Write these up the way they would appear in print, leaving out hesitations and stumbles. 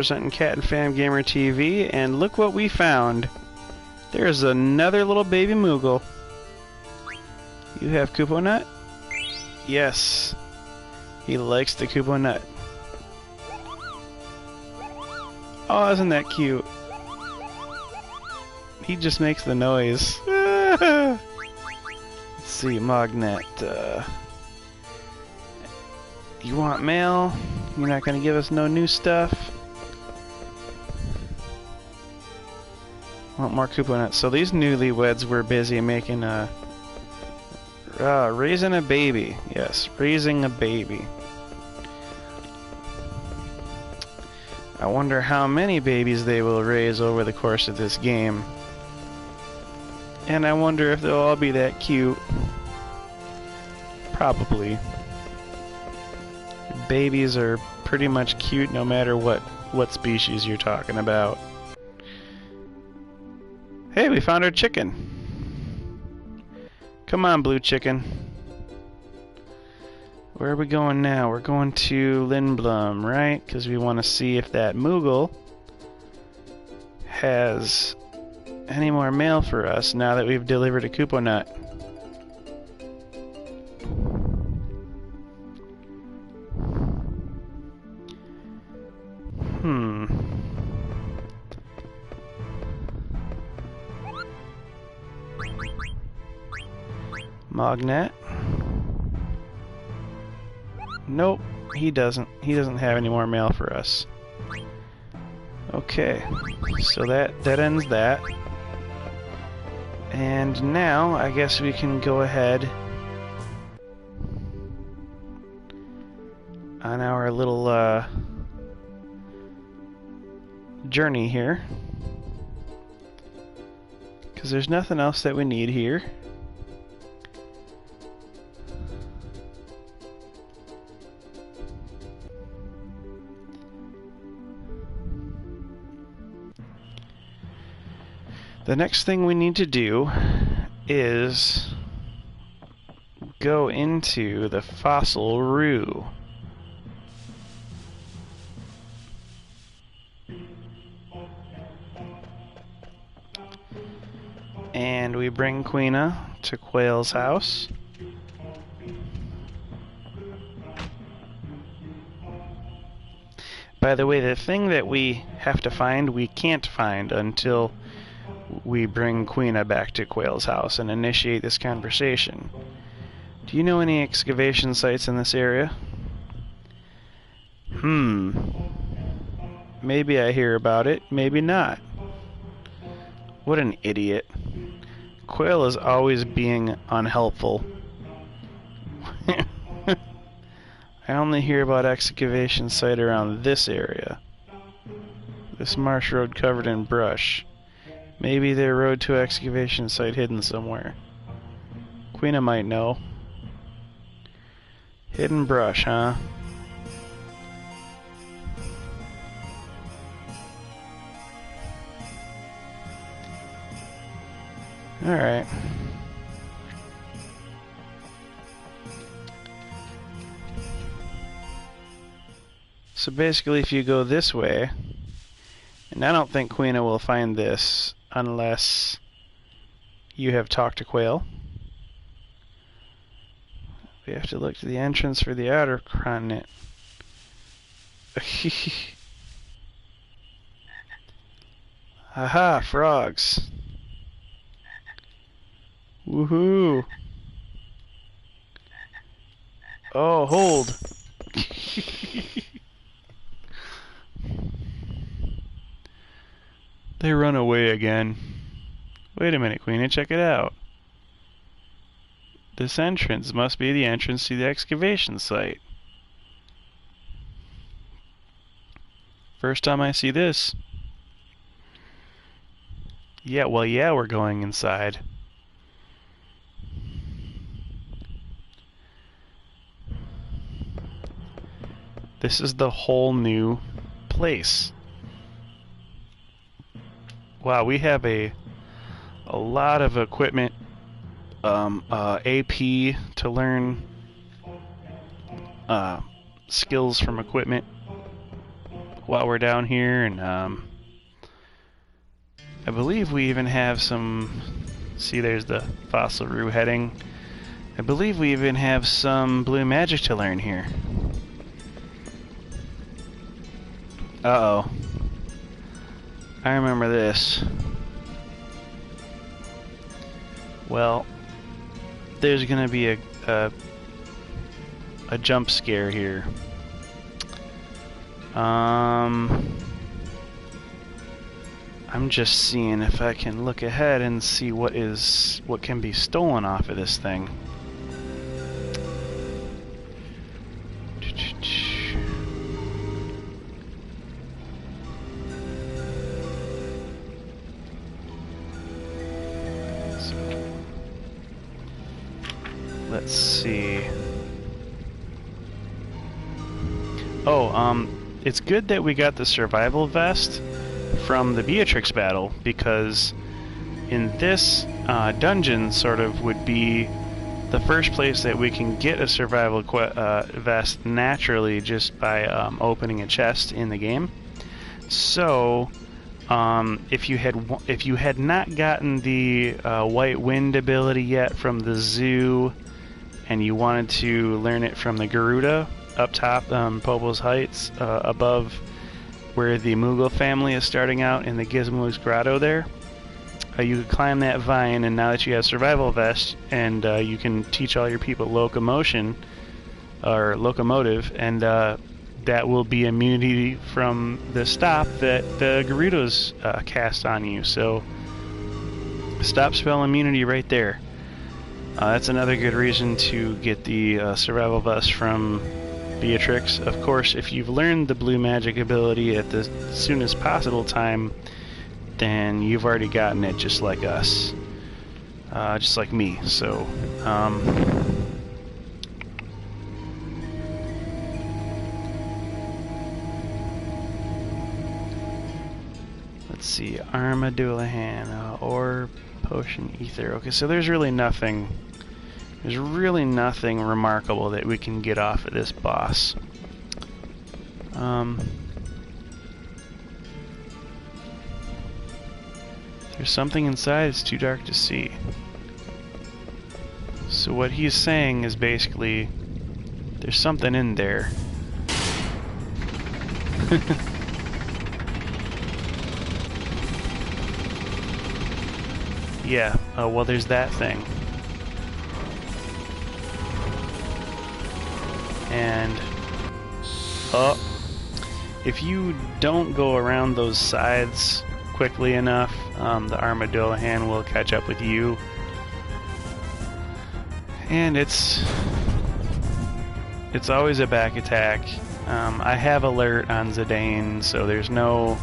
Presenting Cat and Fam Gamer TV, and look what we found. There's another little baby Moogle. You have Kupo Nut? Yes. He likes the Kupo Nut. Oh, isn't that cute? He just makes the noise. Let's see, Magnet. You want mail? You're not gonna give us no new stuff? Want more Kupo Nuts. So these newlyweds were busy making raising a baby. Yes, raising a baby. I wonder how many babies they will raise over the course of this game. And I wonder if they'll all be that cute. Probably. Babies are pretty much cute no matter what species you're talking about. Hey, we found our chicken. Come on, blue chicken. Where are we going now? We're going to Lindblum, right? Because we want to see if that Moogle has any more mail for us now that we've delivered a Kupo Nut. Magnet. Nope, he doesn't. He doesn't have any more mail for us. Okay, so that ends that. And now, I guess we can go ahead on our little journey here. Because there's nothing else that we need here. The next thing we need to do is go into the fossil room. And we bring Queena to Quail's house. By the way, the thing that we have to find, we can't find until we bring Queena back to Quail's house and initiate this conversation. Do you know any excavation sites in this area? Maybe I hear about it, maybe not. What an idiot. Quail is always being unhelpful. I only hear about excavation site around this area. This marsh road covered in brush. Maybe their road to excavation site hidden somewhere. Queena might know. Hidden brush, huh? Alright. So basically if you go this way, and I don't think Queena will find this unless you have talked to Quail. We have to look to the entrance for the outer continent. Aha, frogs. Woohoo. Oh, hold. They run away again. Wait a minute, Queena, check it out. This entrance must be the entrance to the excavation site. First time I see this. Yeah, well, yeah, we're going inside. This is the whole new place. Wow, we have a lot of equipment, AP to learn skills from equipment. while we're down here, and I believe we even have some... See, there's the fossil rue heading. I believe we even have some blue magic to learn here. Uh-oh. I remember this. Well, there's gonna be a jump scare here. I'm just seeing if I can look ahead and see what can be stolen off of this thing. Let's see. Oh, it's good that we got the survival vest from the Beatrix battle, because in this dungeon sort of would be the first place that we can get a survival vest naturally just by opening a chest in the game. So if you had not gotten the White Wind ability yet from the zoo, and you wanted to learn it from the Garuda up top, Pobo's Heights, above where the Moogle family is starting out in the Gizmo's Grotto there, you could climb that vine, and now that you have survival vest, and you can teach all your people locomotion, or locomotive, and that will be immunity from the stop that the Gerudos cast on you. So, stop spell immunity right there. That's another good reason to get the survival vest from Beatrix. Of course, if you've learned the blue magic ability at the soonest possible time, then you've already gotten it, just like us. Just like me. So, let's see, Armadillihan, or Potion Ether. Okay, so there's really nothing remarkable that we can get off of this boss. There's something inside, it's too dark to see. So what he's saying is basically, there's something in there. Yeah, well, there's that thing. And if you don't go around those sides quickly enough, the Armadillihan will catch up with you. And it's always a back attack. I have alert on Zidane, so there's no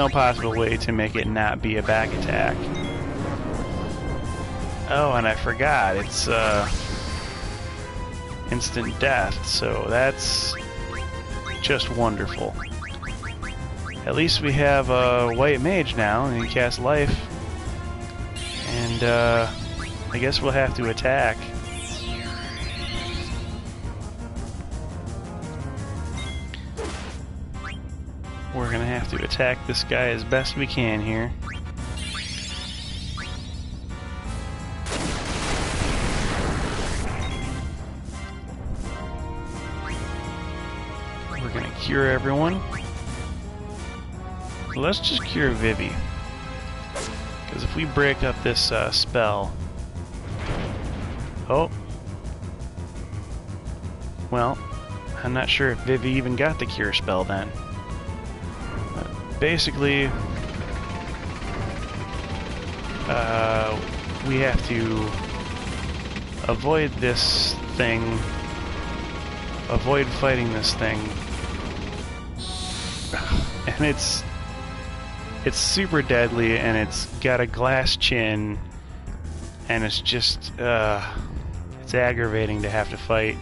possible way to make it not be a back attack. Oh, and I forgot, it's instant death, so that's just wonderful. At least we have a white mage now, and he can cast life. And I guess we'll have to attack. We're gonna have to attack this guy as best we can here. We're gonna cure everyone. Let's just cure Vivi. Because if we break up this spell... Oh. Well, I'm not sure if Vivi even got the cure spell then. Basically, we have to avoid this thing, avoid fighting this thing, and it's super deadly, and it's got a glass chin, and it's just, it's aggravating to have to fight.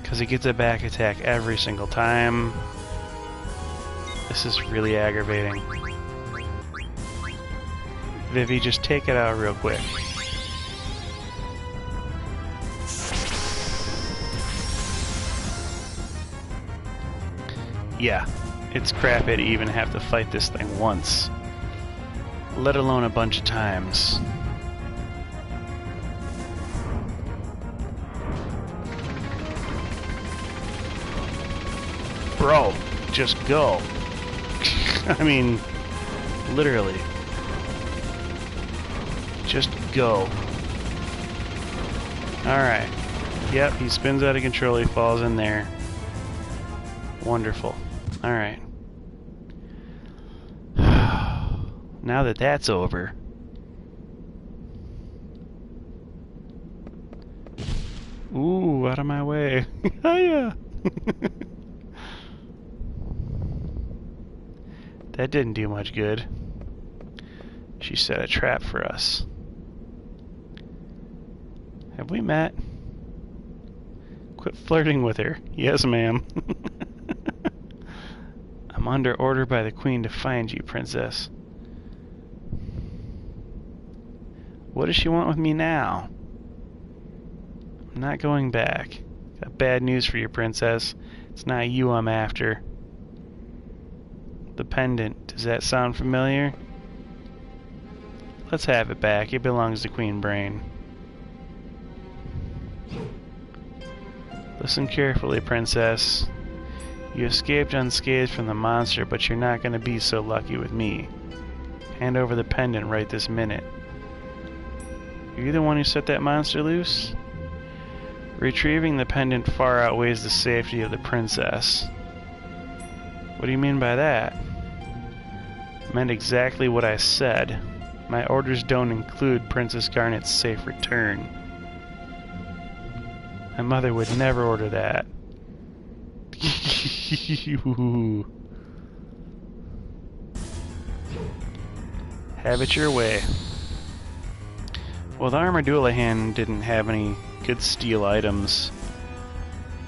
Because he gets a back attack every single time. This is really aggravating. Vivi, just take it out real quick. Yeah, it's crappy to even have to fight this thing once, let alone a bunch of times. Bro, just go. I mean, literally. Just go. Alright. Yep, he spins out of control, he falls in there. Wonderful. Alright. Now that that's over. Ooh, out of my way. Hiya! That didn't do much good. She set a trap for us. Have we met? Quit flirting with her. Yes, ma'am. I'm under order by the Queen to find you, Princess. What does she want with me now? I'm not going back. Got bad news for you, Princess. It's not you I'm after. The pendant. Does that sound familiar? Let's have it back. It belongs to Queen Brain. Listen carefully, Princess. You escaped unscathed from the monster, but you're not going to be so lucky with me. Hand over the pendant right this minute. Are you the one who set that monster loose? Retrieving the pendant far outweighs the safety of the princess. What do you mean by that? I meant exactly what I said. My orders don't include Princess Garnet's safe return. My mother would never order that. Have it your way. Well, the Armadillo didn't have any good steel items.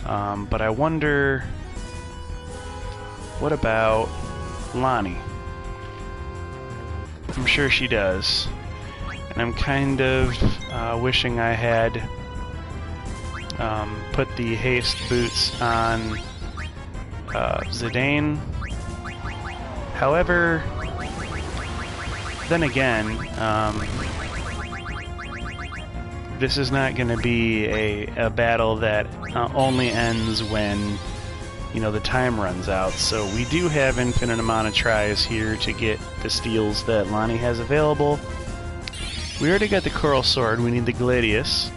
But I wonder... what about Lonnie? I'm sure she does. And I'm kind of wishing I had put the haste boots on Zidane. However, then again, this is not going to be a battle that only ends when, you know, the time runs out. So we do have infinite amount of tries here to get the steals that Lonnie has available. We already got the Coral Sword. We need the Gladius.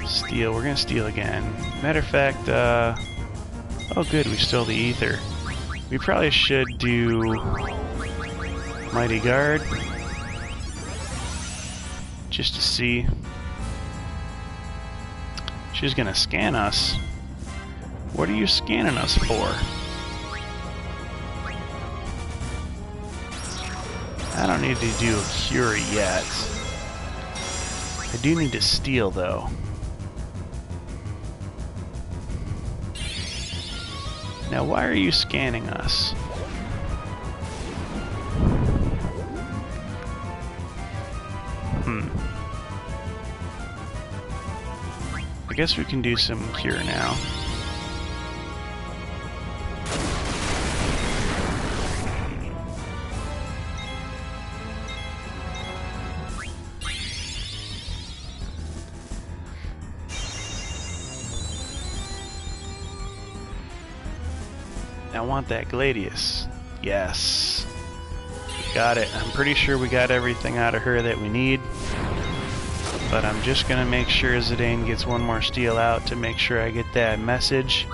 Steal. We're gonna steal again. Matter of fact, oh good, we stole the Ether. We probably should do Mighty Guard, just to see. She's gonna scan us. What are you scanning us for? I don't need to do a cure yet. I do need to steal though. Now why are you scanning us? I guess we can do some cure now. I want that Gladius. Yes. Got it. I'm pretty sure we got everything out of her that we need. But I'm just gonna make sure Zidane gets one more steal out to make sure I get that message.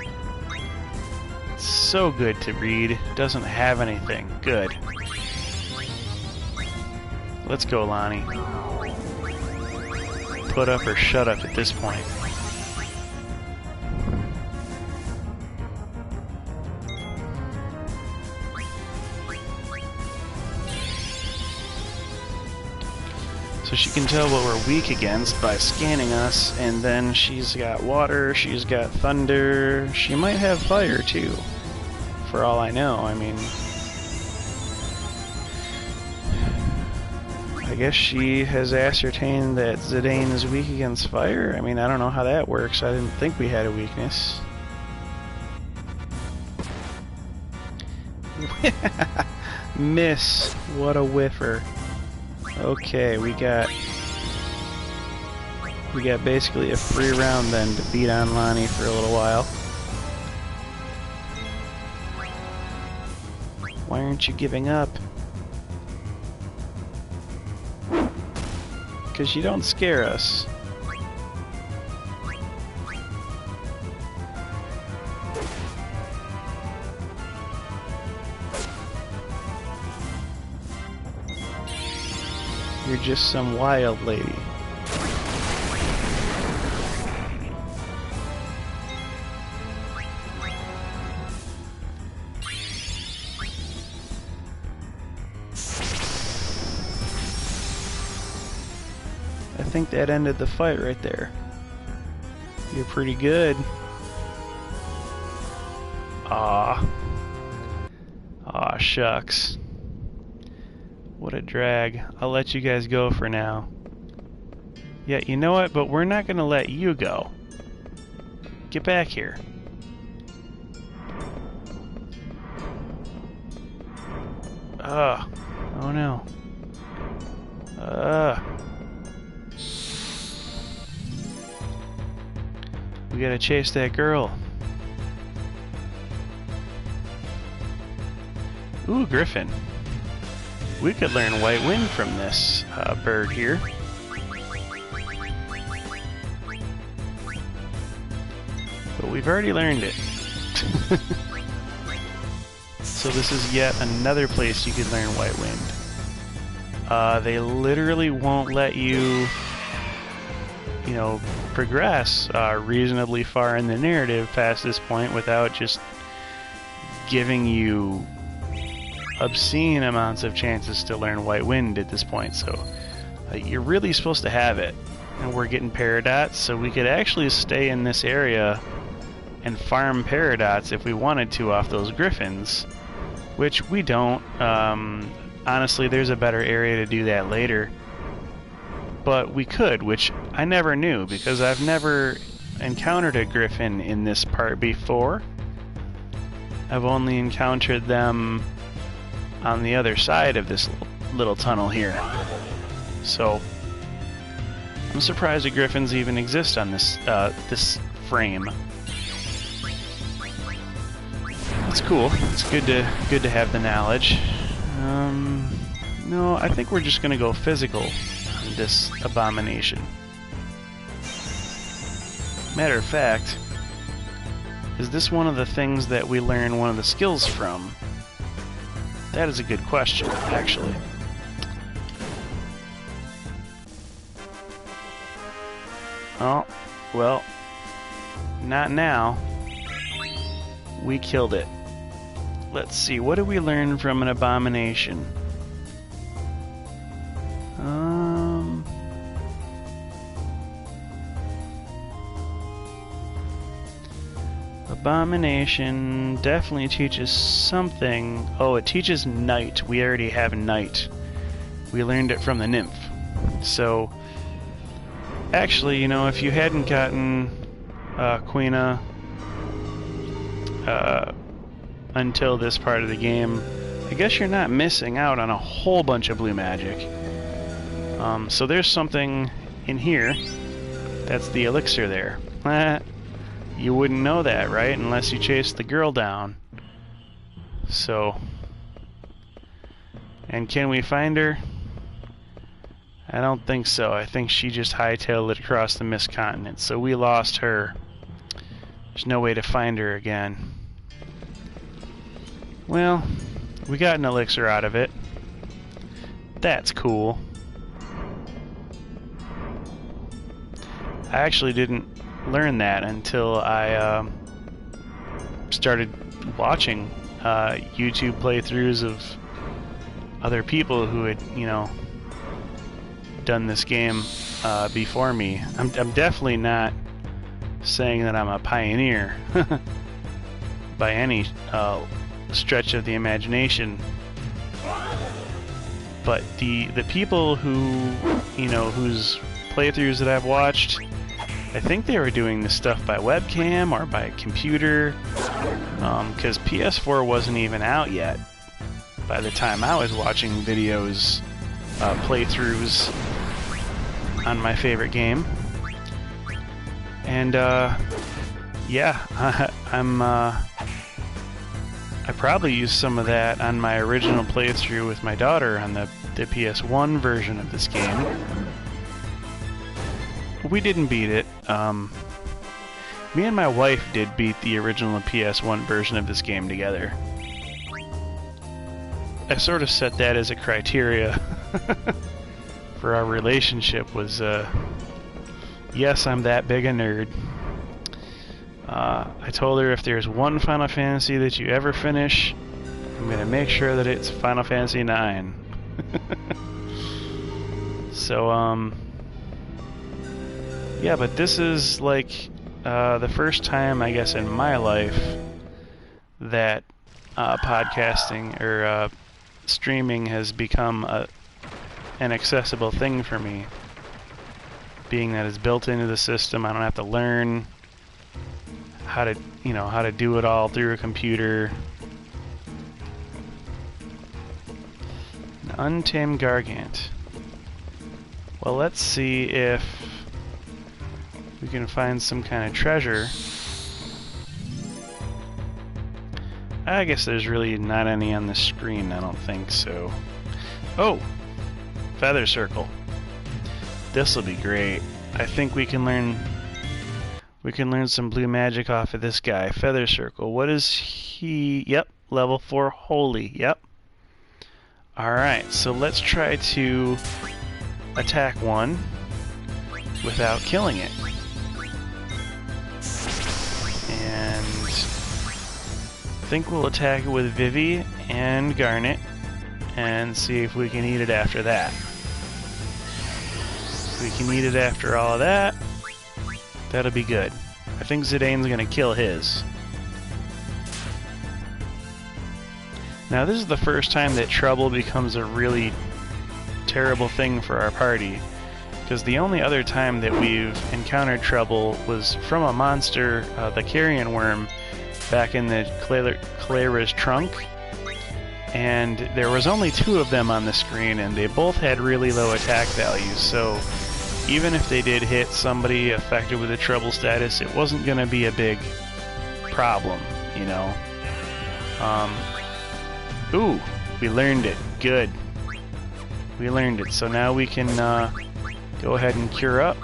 It's so good to read. Doesn't have anything. Good. Let's go, Lonnie. Put up or shut up at this point. So she can tell what we're weak against by scanning us, and then she's got water, she's got thunder, she might have fire too, for all I know. I mean, I guess she has ascertained that Zidane is weak against fire. I mean, I don't know how that works. I didn't think we had a weakness. Miss. What a whiffer. Okay, we got basically a free round then to beat on Lonnie for a little while. Why aren't you giving up? Because you don't scare us. You're just some wild lady. I think that ended the fight right there. You're pretty good. Aw, shucks. What a drag. I'll let you guys go for now. Yeah, you know what? But we're not gonna let you go. Get back here. Ugh. Oh no. We gotta chase that girl. Ooh, Griffin. We could learn White Wind from this bird here. But we've already learned it. So this is yet another place you could learn White Wind. They literally won't let you, you know, progress reasonably far in the narrative past this point without just giving you obscene amounts of chances to learn White Wind at this point. So you're really supposed to have it. And we're getting Paradots, so we could actually stay in this area and farm Paradots if we wanted to off those Griffins, which we don't. Honestly, there's a better area to do that later. But we could, which I never knew, because I've never encountered a Griffin in this part before. I've only encountered them on the other side of this little tunnel here. So I'm surprised the Griffins even exist on this this frame. It's cool. It's good to have the knowledge. No, I think we're just gonna go physical on this abomination. Matter of fact, is this one of the things that we learn one of the skills from? That is a good question, actually. Oh, well, not now. We killed it. Let's see, what did we learn from an abomination? Abomination definitely teaches something. Oh, it teaches night. We already have night. We learned it from the nymph. So, actually, you know, if you hadn't gotten Quina until this part of the game, I guess you're not missing out on a whole bunch of blue magic. So there's something in here. That's the elixir there. You wouldn't know that, right? Unless you chased the girl down. So, and can we find her? I don't think so. I think she just hightailed it across the Mist Continent, so we lost her. There's no way to find her again. Well, we got an elixir out of it. That's cool. I actually didn't learn that until I started watching YouTube playthroughs of other people who had, you know, done this game before me. I'm definitely not saying that I'm a pioneer by any stretch of the imagination. But the people who, you know, whose playthroughs that I've watched, I think they were doing this stuff by webcam or by computer, because PS4 wasn't even out yet by the time I was watching videos, playthroughs on my favorite game. And yeah, I probably used some of that on my original playthrough with my daughter on the PS1 version of this game. We didn't beat it. Me and my wife did beat the original PS1 version of this game together. I sort of set that as a criteria for our relationship was, yes, I'm that big a nerd. I told her if there's one Final Fantasy that you ever finish, I'm going to make sure that it's Final Fantasy IX. So, yeah, but this is like the first time, I guess, in my life that podcasting or streaming has become an accessible thing for me. Being that it's built into the system, I don't have to learn how to, you know, how to do it all through a computer. An untamed Gargant. Well, let's see if we can find some kind of treasure. I guess there's really not any on the screen, I don't think so. Oh! Feather Circle. This'll be great. I think we can learn some blue magic off of this guy. Feather Circle. What is he? Yep, level 4 holy. Yep. Alright, so let's try to attack one without killing it. And I think we'll attack it with Vivi and Garnet and see if we can eat it after that. If we can eat it after all of that, that'll be good. I think Zidane's gonna kill his. Now this is the first time that trouble becomes a really terrible thing for our party, because the only other time that we've encountered trouble was from a monster, the carrion worm, back in the Clara's trunk, and there was only 2 of them on the screen, and they both had really low attack values, so even if they did hit somebody affected with a trouble status, it wasn't going to be a big problem, you know. Ooh, we learned it. Good. We learned it, so now we can go ahead and cure up.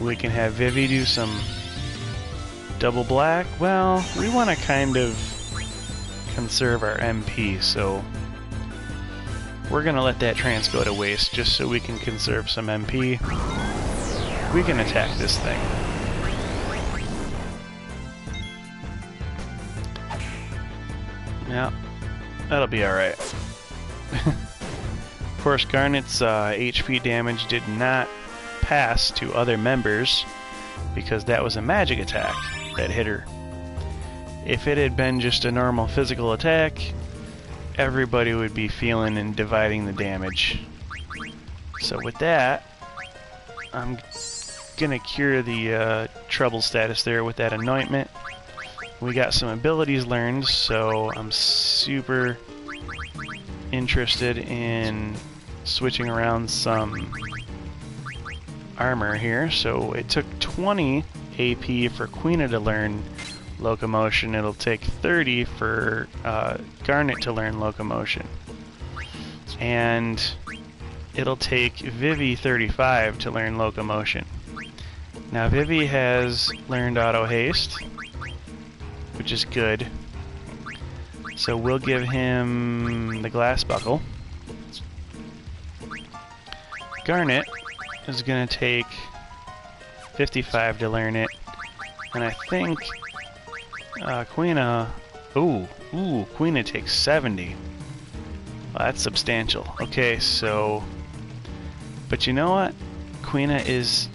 We can have Vivi do some double black. Well, we want to kind of conserve our MP, so we're going to let that trance go to waste just so we can conserve some MP. We can attack this thing. Yeah, that'll be alright. Of course, Garnet's HP damage did not pass to other members because that was a magic attack that hit her. If it had been just a normal physical attack, everybody would be feeling and dividing the damage. So with that, I'm gonna cure the trouble status there with that anointment. We got some abilities learned, so I'm super interested in switching around some armor here. So it took 20 AP for Quina to learn locomotion. It'll take 30 for Garnet to learn locomotion. And it'll take Vivi 35 to learn locomotion. Now Vivi has learned auto haste, which is good. So we'll give him the glass buckle. Garnet is going to take 55 to learn it. And I think Quina... Ooh, Quina takes 70. Well, that's substantial. Okay, so... But you know what? Quina is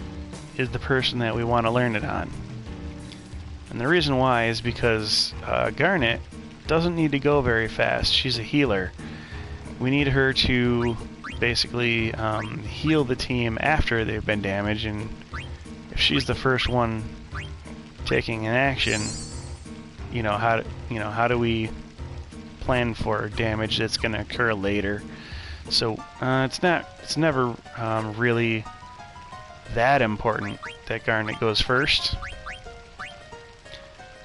the person that we want to learn it on. And the reason why is because Garnet doesn't need to go very fast. She's a healer. we need her to basically heal the team after they've been damaged, and if she's the first one taking an action, how do we plan for damage that's going to occur later? So it's never really that important that Garnet goes first.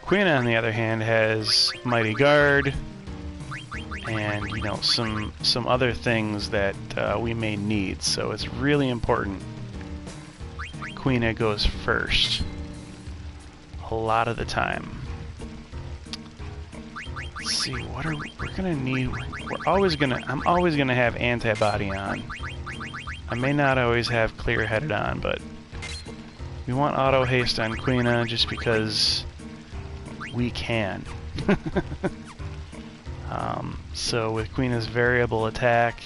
Queen, on the other hand, has Mighty Guard and some other things that we may need. So it's really important Queen goes first a lot of the time. Let's see, we're gonna need. I'm always gonna have antibody on. I may not always have clear-headed on, but we want auto haste on Queen just because we can. So with Queen's variable attack,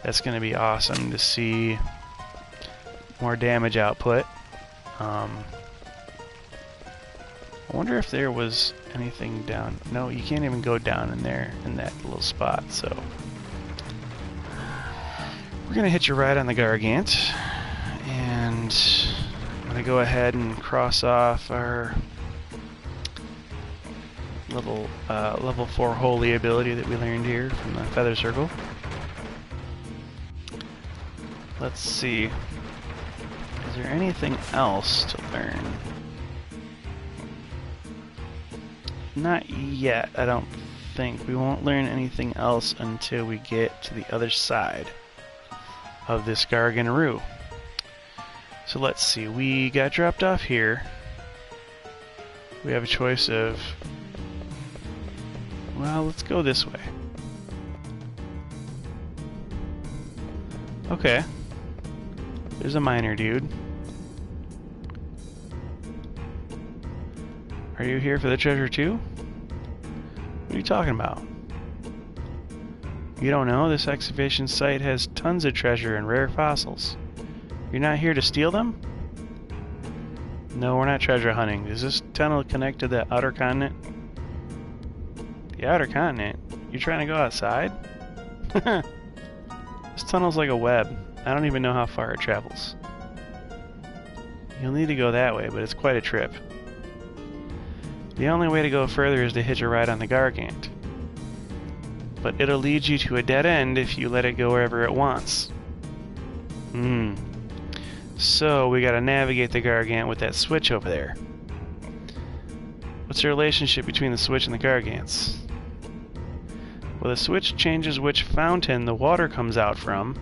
that's going to be awesome to see more damage output. I wonder if there was anything down. No, you can't even go down in there in that little spot. So we're going to hit you right on the Gargant, and I'm going to go ahead and cross off our level 4 holy ability that we learned here from the Feather Circle. Let's see. Is there anything else to learn? Not yet, I don't think. We won't learn anything else until we get to the other side of this Garganaroo. So let's see. We got dropped off here. We have a choice of... Well, let's go this way. Okay. There's a miner dude. Are you here for the treasure too? What are you talking about? You don't know? This excavation site has tons of treasure and rare fossils. You're not here to steal them? No, we're not treasure hunting. Does this tunnel connect to the outer continent? The outer continent? You're trying to go outside? This tunnel's like a web. I don't even know how far it travels. You'll need to go that way, but it's quite a trip. The only way to go further is to hitch a ride on the Gargant. But it'll lead you to a dead end if you let it go wherever it wants. So we gotta navigate the Gargant with that switch over there. What's the relationship between the switch and the Gargants? Well, the switch changes which fountain the water comes out from,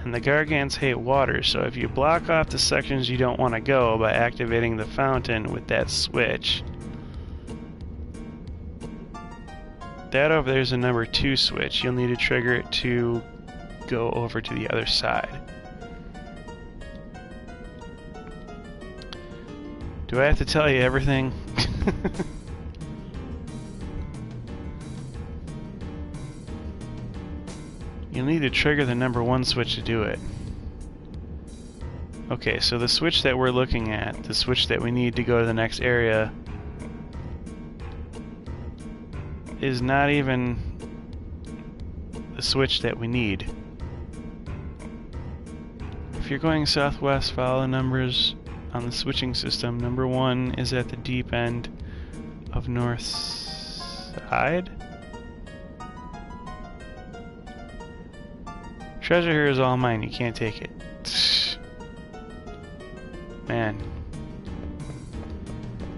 and the Gargants hate water, so if you block off the sections you don't want to go by activating the fountain with that switch, that over there is a number 2 switch. You'll need to trigger it to go over to the other side. Do I have to tell you everything? You'll need to trigger the number 1 switch to do it. Okay, so the switch that we're looking at, the switch that we need to go to the next area, is not even the switch that we need. If you're going southwest, follow the numbers on the switching system. Number 1 is at the deep end of north side. Treasure here is all mine, you can't take it. Man.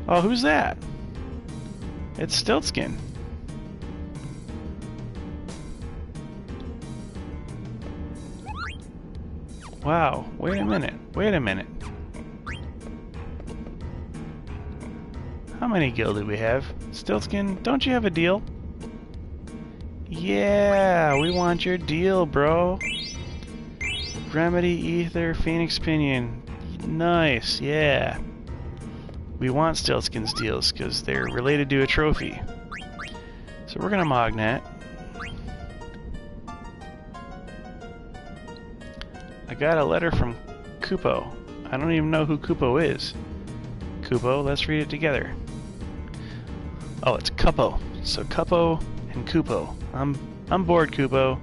Oh, who's that? It's Stiltzkin. Wow, wait a minute. How many gil do we have? Stiltzkin, don't you have a deal? Yeah, we want your deal, bro. Remedy, Ether, Phoenix Pinion. Nice, yeah. We want Stiltzkin's deals because they're related to a trophy. So we're gonna Mognet. I got a letter from Kupo. I don't even know who Kupo is. Kupo, let's read it together. Oh, it's Kupo. So Kupo and Kupo. I'm I'm bored, Kupo.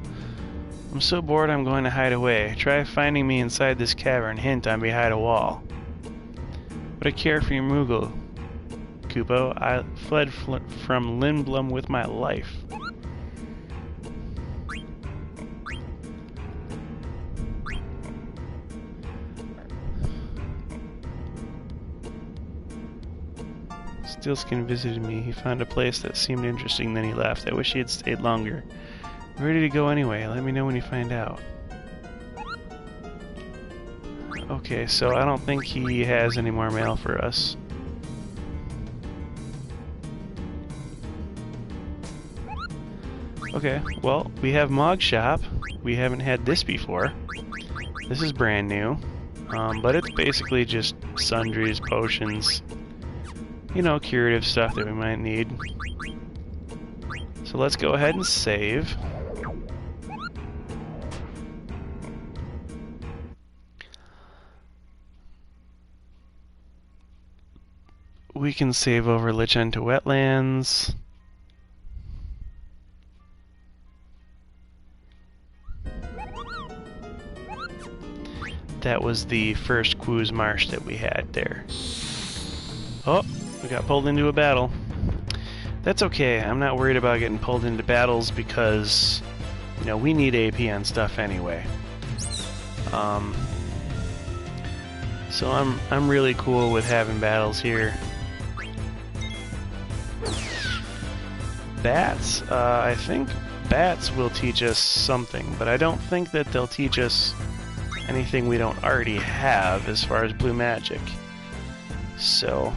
I'm so bored I'm going to hide away. Try finding me inside this cavern. Hint, I'm behind a wall. What a carefree Moogle, Kupo. I fled from Lindblum with my life. Stiltzkin visited me. He found a place that seemed interesting, then he left. I wish he had stayed longer. I'm ready to go anyway. Let me know when you find out. Okay, so I don't think he has any more mail for us. Okay, well, we have Mog Shop. We haven't had this before. This is brand new. But it's basically just sundries, potions, you know, curative stuff that we might need. So let's go ahead and save. We can save over Lichenta Wetlands. That was the first Quoz Marsh that we had there. Oh, we got pulled into a battle. That's okay, I'm not worried about getting pulled into battles because, you know, we need AP on stuff anyway. So I'm really cool with having battles here. Bats, I think bats will teach us something, but I don't think that they'll teach us anything we don't already have as far as blue magic. So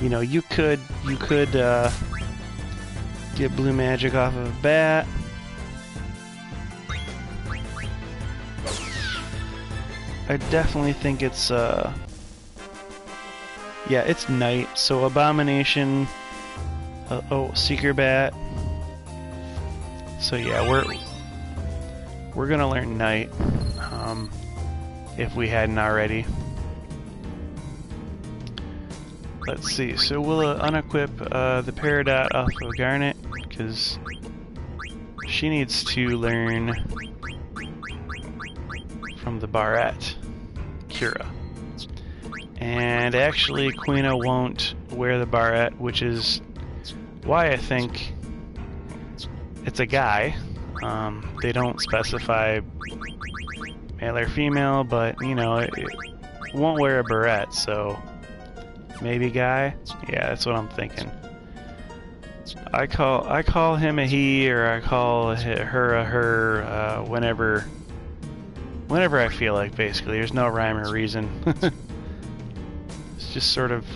you know, you could get blue magic off of a bat. I definitely think it's yeah, it's night, so Abomination, oh, Seeker Bat. So yeah, we're gonna learn night, if we hadn't already. Let's see, so we'll unequip the Peridot off of Garnet, because she needs to learn from the Barrette, Cura. And actually, Quina won't wear the Barrette, which is why I think it's a guy. They don't specify male or female, but, you know, it won't wear a barrette, so maybe guy? Yeah, that's what I'm thinking. I call him a he, or I call her a her, whenever I feel like, basically. There's no rhyme or reason. It's just sort of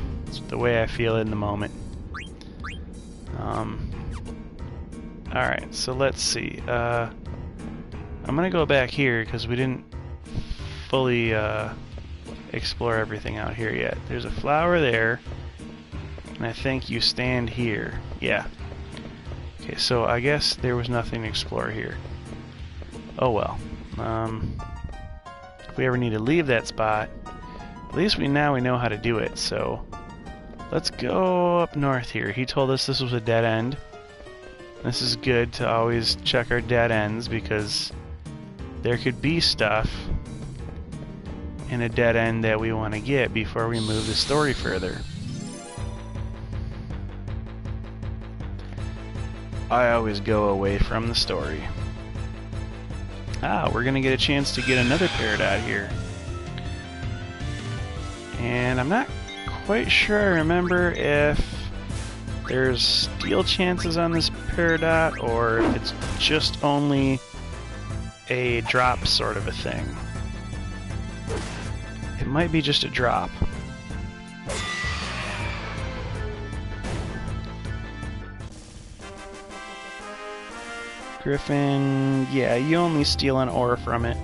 the way I feel in the moment. Alright, so let's see. I'm gonna go back here because we didn't fully explore everything out here yet. There's a flower there, and I think you stand here. Yeah. Okay, so I guess there was nothing to explore here. Oh well. If we ever need to leave that spot, at least now we know how to do it, so let's go up north here. He told us this was a dead end. This is good to always check our dead ends because there could be stuff in a dead end that we want to get before we move the story further. I always go away from the story. Ah, we're gonna get a chance to get another Peridot here. And I'm not quite sure I remember if there's steal chances on this Peridot or if it's just only a drop sort of a thing. It might be just a drop. Griffin, yeah, you only steal an ore from it.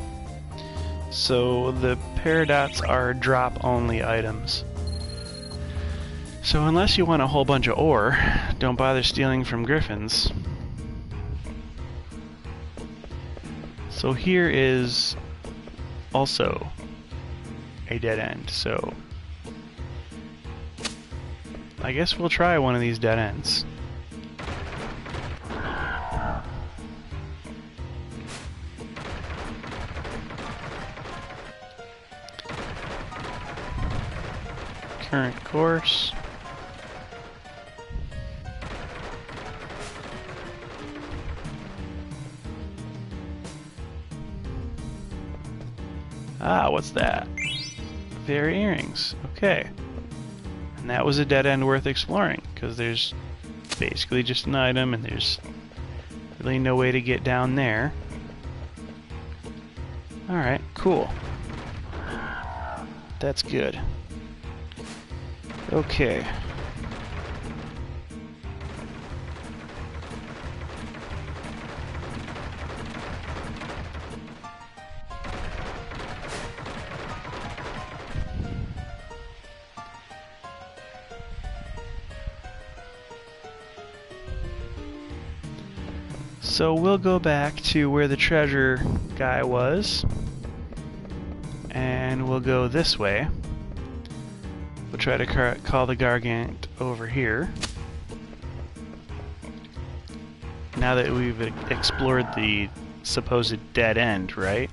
So the Peridots are drop-only items. So unless you want a whole bunch of ore, don't bother stealing from Griffins. So here is also a dead end, so I guess we'll try one of these dead ends. Current course. Ah, what's that? Fairy earrings. Okay. And that was a dead end worth exploring, because there's basically just an item and there's really no way to get down there. Alright, cool. That's good. Okay. So we'll go back to where the treasure guy was, and we'll go this way. We'll try to call the Gargant over here. Now that we've explored the supposed dead end, right?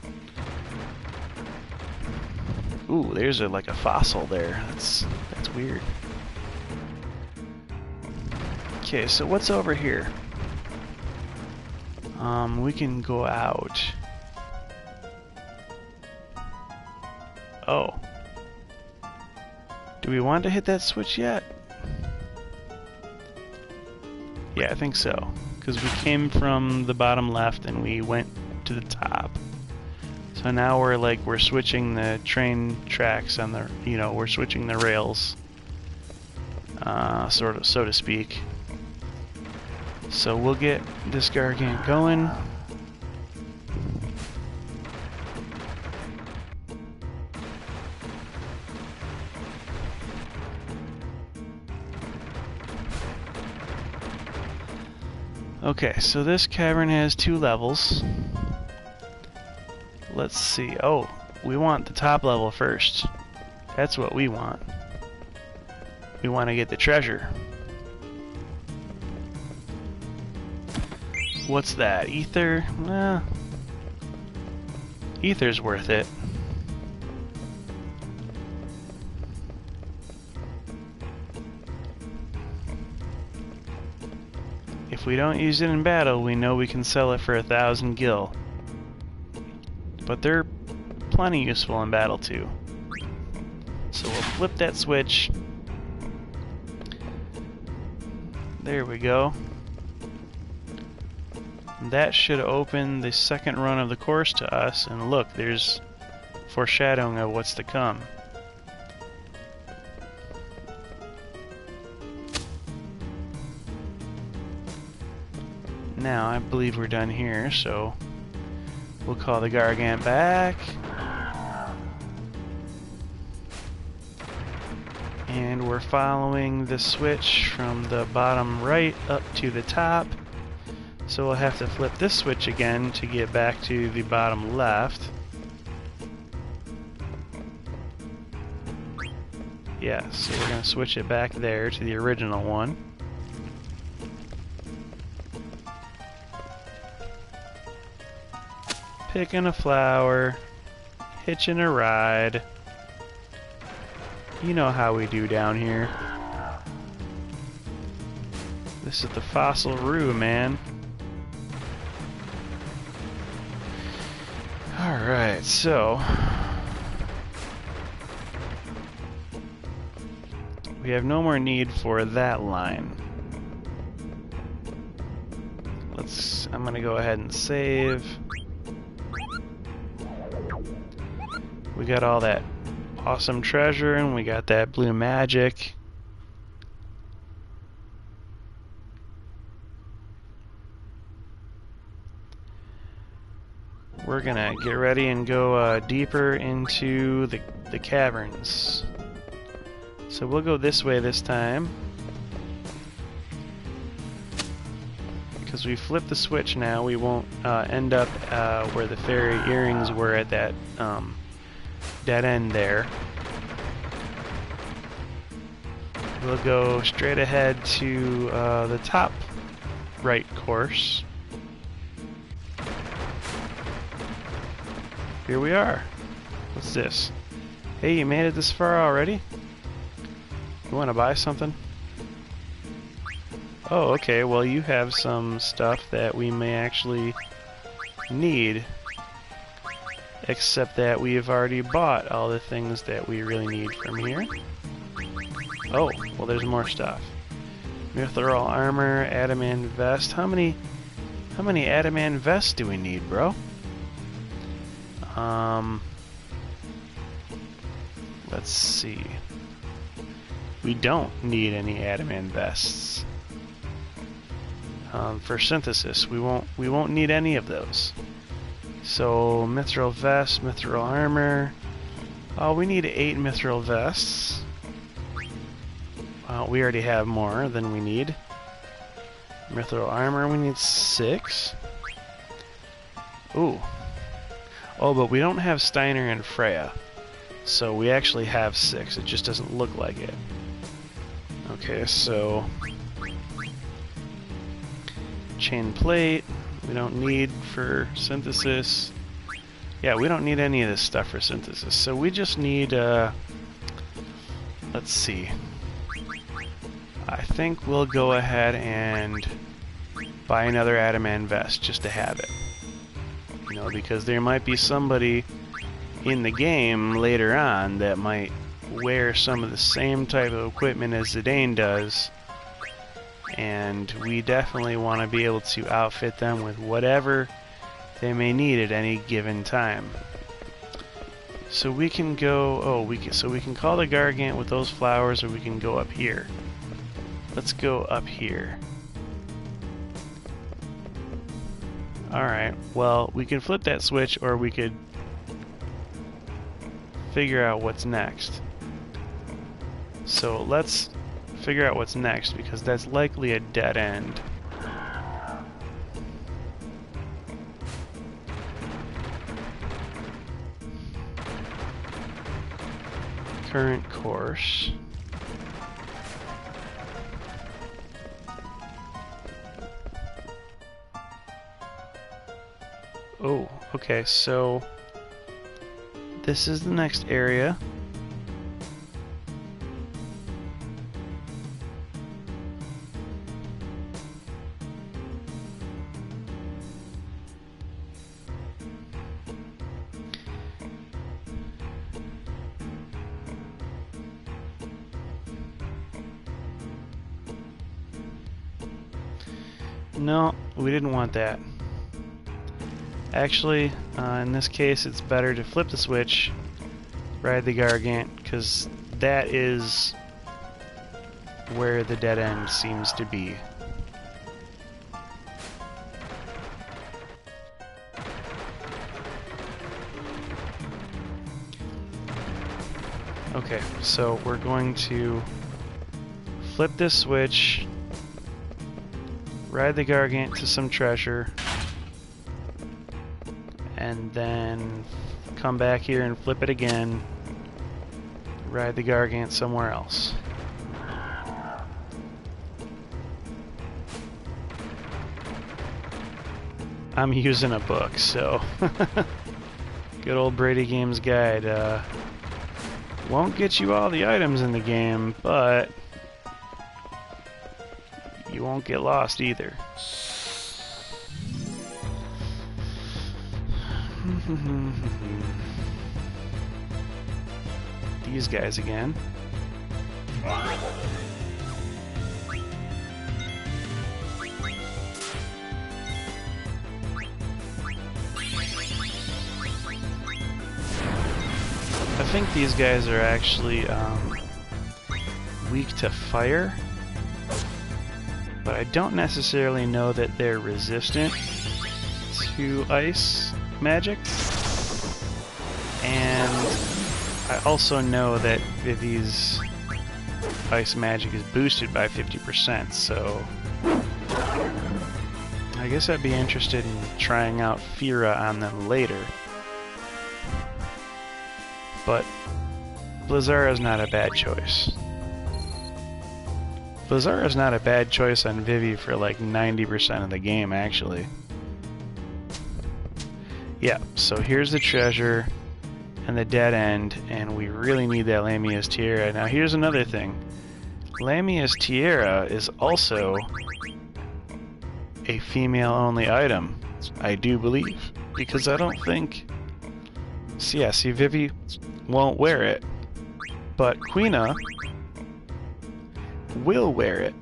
Ooh, there's like a fossil there. That's weird. Okay, so what's over here? We can go out. Oh. Do we want to hit that switch yet? Yeah, I think so. Because we came from the bottom left and we went to the top. So now we're switching the train tracks on the, we're switching the rails. Sort of, so to speak. So we'll get this Gargant going. Okay, so this cavern has 2 levels. Let's see. Oh, we want the top level first. That's what we want. We want to get the treasure. What's that? Ether? Nah. Ether's worth it. If we don't use it in battle, we know we can sell it for 1,000 gil. But they're plenty useful in battle too. So we'll flip that switch. There we go. That should open the second run of the course to us, and look, there's foreshadowing of what's to come. Now, I believe we're done here, so we'll call the Gargant back. And we're following the switch from the bottom right up to the top. So we'll have to flip this switch again to get back to the bottom left. Yeah, so we're going to switch it back there to the original one. Picking a flower, hitching a ride. You know how we do down here. This is the Fossil Roo, man. Alright, so we have no more need for that line. I'm gonna go ahead and save. We got all that awesome treasure and we got that blue magic. We're gonna get ready and go deeper into the caverns. So we'll go this way this time. Because we flip the switch now, we won't end up where the fairy earrings were at that dead end there. we'll go straight ahead to the top right course. Here we are. What's this? Hey, you made it this far already? You want to buy something? Oh, okay, well you have some stuff that we may actually need. Except that we have already bought all the things that we really need from here. Oh, well there's more stuff. Mithril armor, adamant vest. How many adamant vests do we need, bro? Let's see. We don't need any adamant vests. For synthesis, we won't need any of those. So mithril vest, mithril armor. Oh, we need 8 mithril vests. We already have more than we need. Mithril armor, we need 6. Ooh. Oh, but we don't have Steiner and Freya. So we actually have 6. It just doesn't look like it. Okay, so chain plate, we don't need for synthesis. Yeah, we don't need any of this stuff for synthesis. So we just need, let's see. I think we'll go ahead and buy another adamant vest just to have it. You know, because there might be somebody in the game later on that might wear some of the same type of equipment as Zidane does, and we definitely want to be able to outfit them with whatever they may need at any given time. So we can go, we can call the Gargant with those flowers, or we can go up here. Let's go up here. Alright, well, we can flip that switch, or we could figure out what's next. So let's figure out what's next, because that's likely a dead end. Current course. Oh, okay, so this is the next area. No, we didn't want that. Actually, in this case, it's better to flip the switch, ride the Gargant, because that is where the dead end seems to be. Okay, so we're going to flip this switch, ride the Gargant to some treasure, and then come back here and flip it again, ride the Gargant somewhere else. I'm using a book, so good old Brady Games Guide. Won't get you all the items in the game, but you won't get lost either. These guys again. I think these guys are actually weak to fire, but I don't necessarily know that they're resistant to ice magic. And I also know that Vivi's ice magic is boosted by 50%, so I guess I'd be interested in trying out Fira on them later. But Blizzara's not a bad choice. Bizarra's not a bad choice on Vivi for like 90% of the game, actually. Yeah, so here's the treasure and the dead end, and we really need that Lamia's Tiara. Now here's another thing. Lamia's Tiara is also a female-only item, I do believe, because I don't think... So yeah, see, Vivi won't wear it, but Queena will wear it.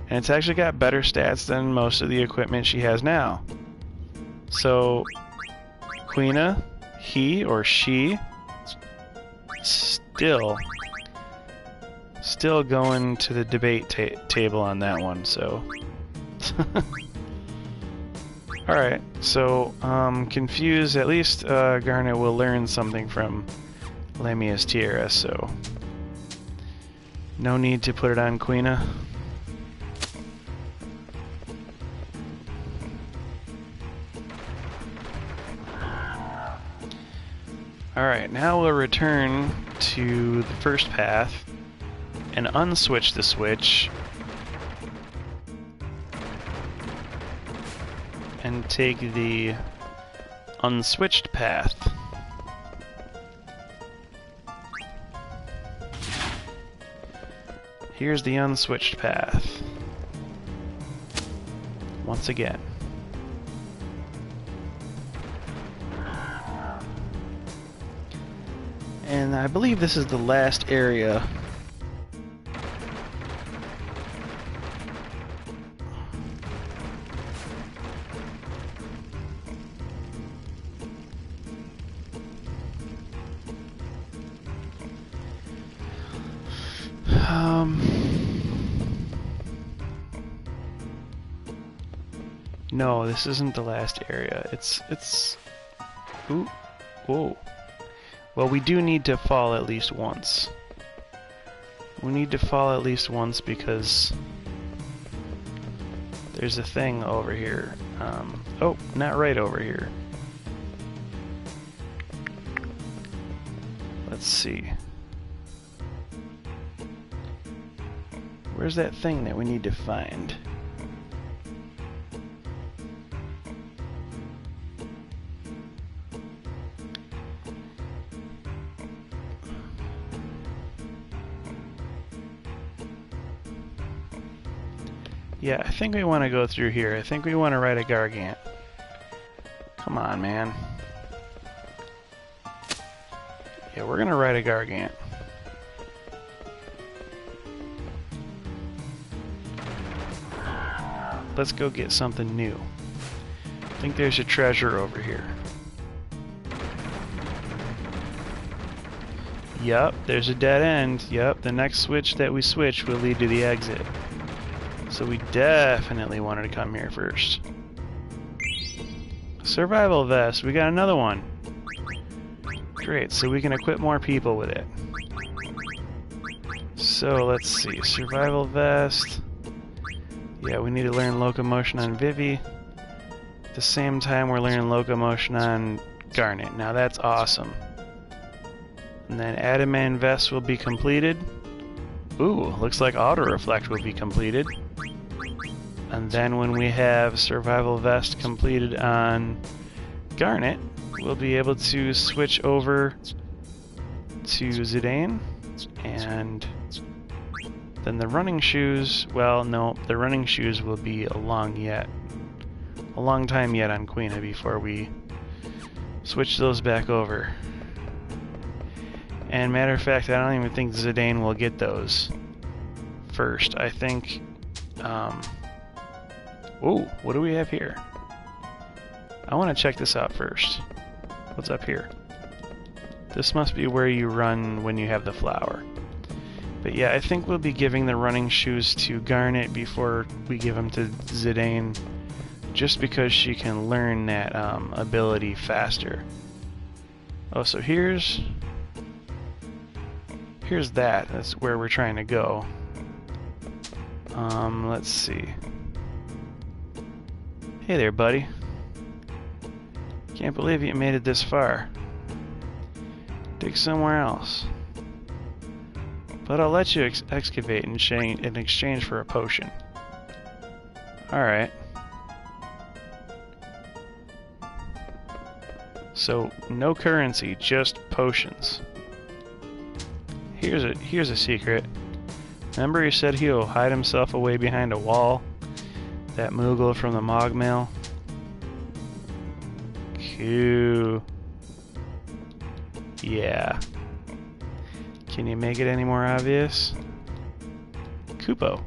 And it's actually got better stats than most of the equipment she has now. So, Queena, he or she, still going to the debate table on that one, so... Alright, so, confused, at least Garnet will learn something from Lamia's Tiara, so... No need to put it on Queena. Alright, now we'll return to the first path and unswitch the switch and take the unswitched path. Here's the unswitched path. Once again. And I believe this is the last area. No, this isn't the last area. It's... Ooh. Whoa. Well, we do need to fall at least once. We need to fall at least once because there's a thing over here. Oh, not right over here. Let's see. Where's that thing that we need to find? Yeah, I think we want to go through here. I think we want to ride a Gargant. Come on, man. Yeah, we're gonna ride a Gargant. Let's go get something new. I think there's a treasure over here. Yup, there's a dead end. Yup, the next switch that we switch will lead to the exit. So we definitely wanted to come here first. Survival vest, we got another one. Great, so we can equip more people with it. So let's see, survival vest. Yeah, we need to learn locomotion on Vivi. At the same time, we're learning locomotion on Garnet. Now that's awesome. And then Adamant vest will be completed. Ooh, looks like auto reflect will be completed. And then when we have survival vest completed on Garnet, we'll be able to switch over to Zidane, and then the running shoes, well, no, the running shoes will be a long time yet on Queena before we switch those back over. And matter of fact, I don't even think Zidane will get those first. I think, ooh, what do we have here? I want to check this out first. What's up here? This must be where you run when you have the flower. But yeah, I think we'll be giving the running shoes to Garnet before we give them to Zidane, just because she can learn that ability faster. Oh, so here's that. That's where we're trying to go. Let's see. Hey there, buddy. Can't believe you made it this far. Dig somewhere else. But I'll let you excavate in exchange for a potion. Alright. So, no currency, just potions. Here's a secret. Remember he said he'll hide himself away behind a wall? That Moogle from the Mogmail? Cool. Yeah. Can you make it any more obvious? Kupo.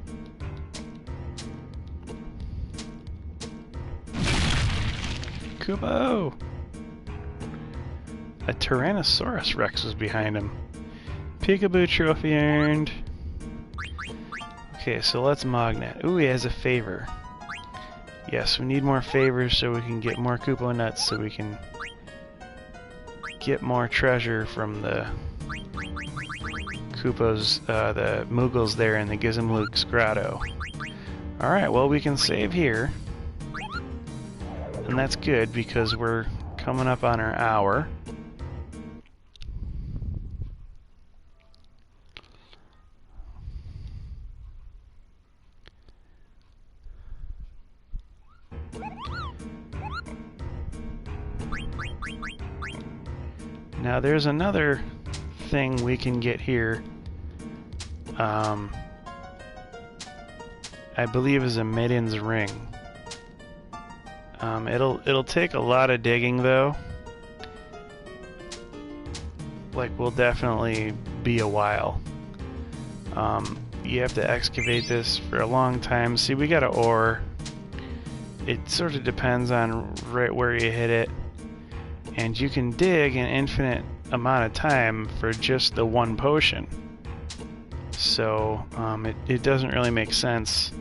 Kupo! A Tyrannosaurus Rex was behind him. Peekaboo trophy earned. Okay, so let's Mognet. Ooh, he has a favor. Yes, we need more favors so we can get more Kupo nuts so we can get more treasure from the Kupos, the Moogles there in the Gizmluke's grotto. Alright, well we can save here. And that's good because we're coming up on our hour. Now there's another thing we can get here. I believe is a Maiden's Ring. It'll take a lot of digging though. Like, will definitely be a while. You have to excavate this for a long time. See, we got an ore. It sort of depends on right where you hit it. And you can dig an infinite amount of time for just the one potion. So it doesn't really make sense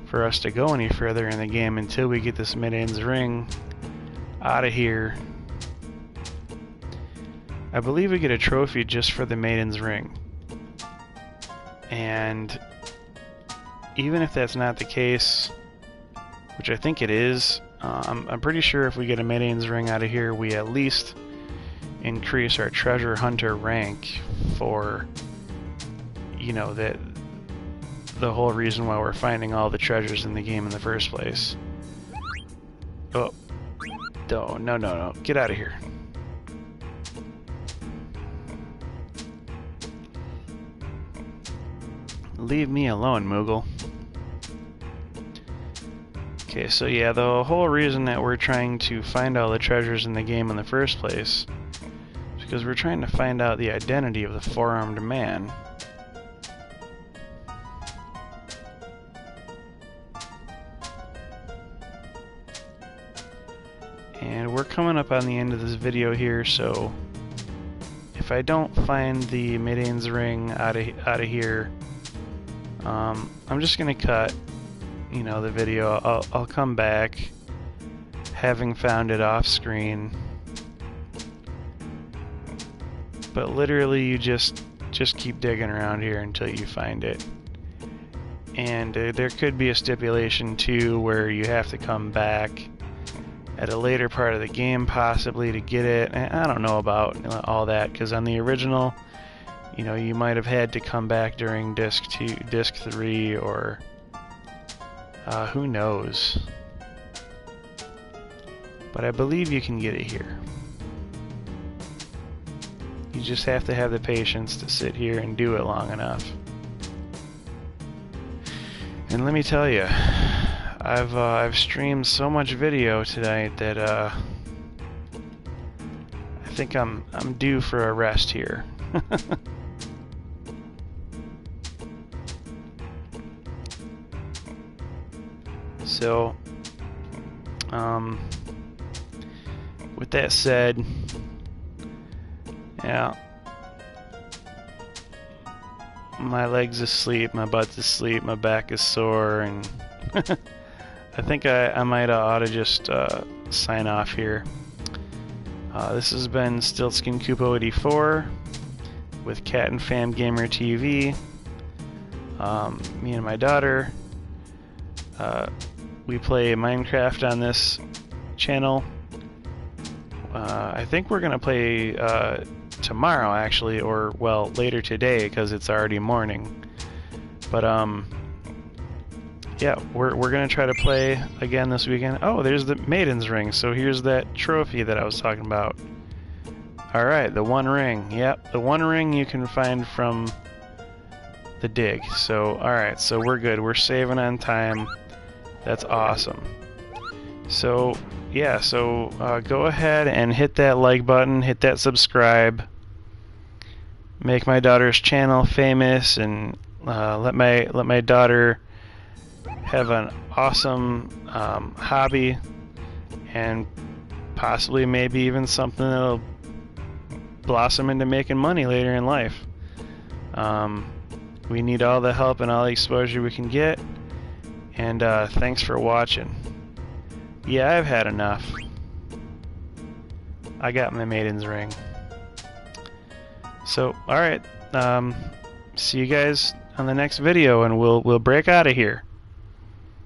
for us to go any further in the game until we get this Maiden's Ring out of here. I believe we get a trophy just for the Maiden's Ring. And even if that's not the case, which I think it is, I'm pretty sure if we get a Maiden's Ring out of here, we at least increase our treasure hunter rank for, you know, that the whole reason why we're finding all the treasures in the game in the first place. Oh, no, get out of here. Leave me alone, Moogle. Okay, so yeah, the whole reason that we're trying to find all the treasures in the game in the first place is because we're trying to find out the identity of the four-armed man. And we're coming up on the end of this video here, so if I don't find the Maiden's Ring out of here, I'm just gonna cut, you know, the video. I'll come back having found it off screen. But literally you just keep digging around here until you find it. And there could be a stipulation too where you have to come back at a later part of the game possibly to get it. And I don't know about all that, because on the original, you know, you might have had to come back during disc 3, or who knows. But I believe you can get it here. You just have to have the patience to sit here and do it long enough. And let me tell you, I've streamed so much video tonight that I think I'm due for a rest here. So, with that said, yeah, my leg's asleep, my butt's asleep, my back is sore, and I think I might ought to just sign off here. This has been StiltzkinKupo84 with Cat and Fam Gamer TV. Me and my daughter, we play Minecraft on this channel. I think we're gonna play tomorrow actually, or well, later today because it's already morning. But yeah, we're gonna try to play again this weekend. Oh, there's the Maiden's Ring. So here's that trophy that I was talking about. All right, the one ring. Yep, the one ring you can find from the dig. So all right, so we're good. We're saving on time. That's awesome. So yeah, so go ahead and hit that like button, hit that subscribe, make my daughter's channel famous, and let my daughter have an awesome hobby, and possibly maybe even something that'll blossom into making money later in life. We need all the help and all the exposure we can get, and thanks for watching. Yeah, I've had enough. I got my Maiden's Ring. So, alright, see you guys on the next video, and we'll break out of here.